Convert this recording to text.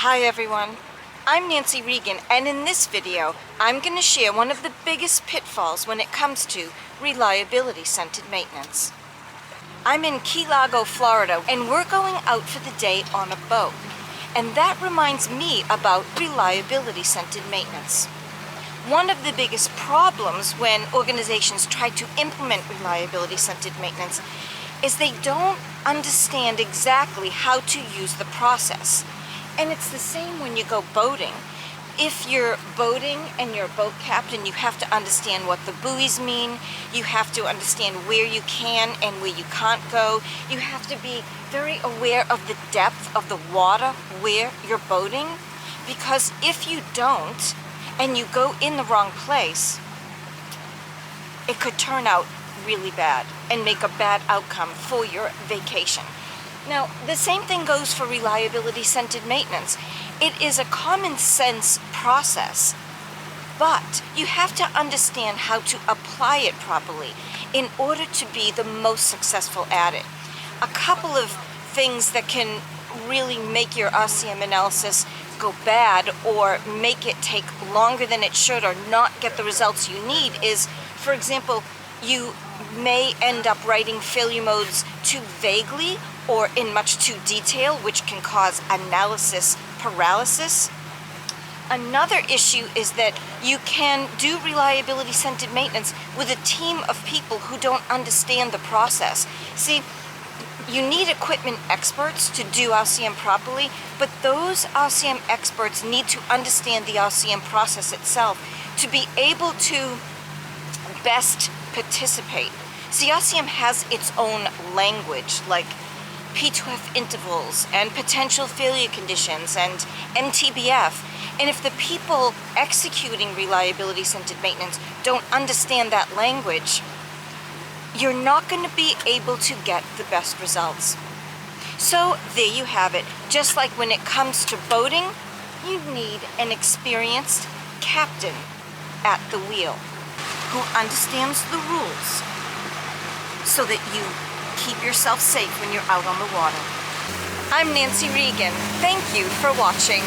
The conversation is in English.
Hi everyone, I'm Nancy Regan, and in this video I'm going to share one of the biggest pitfalls when it comes to reliability-centered maintenance. I'm in Key Largo, Florida, and we're going out for the day on a boat. And that reminds me about reliability-centered maintenance. One of the biggest problems when organizations try to implement reliability-centered maintenance is they don't understand exactly how to use the process. And it's the same when you go boating. If you're boating and you're a boat captain, you have to understand what the buoys mean. You have to understand where you can and where you can't go. You have to be very aware of the depth of the water where you're boating, because if you don't and you go in the wrong place, it could turn out really bad and make a bad outcome for your vacation. Now, the same thing goes for reliability-centered maintenance. It is a common sense process, but you have to understand how to apply it properly in order to be the most successful at it. A couple of things that can really make your RCM analysis go bad or make it take longer than it should or not get the results you need is, for example, you may end up writing failure modes too vaguely or in much too detail, which can cause analysis paralysis. Another issue is that you can do reliability-centered maintenance with a team of people who don't understand the process. See, you need equipment experts to do RCM properly, but those RCM experts need to understand the RCM process itself to be able to best participate. See, RCM has its own language, like P2F intervals and potential failure conditions and MTBF. And if the people executing reliability-centered maintenance don't understand that language, you're not going to be able to get the best results. So there you have it. Just like when it comes to boating, you need an experienced captain at the wheel who understands the rules so that you keep yourself safe when you're out on the water. I'm Nancy Regan. Thank you for watching.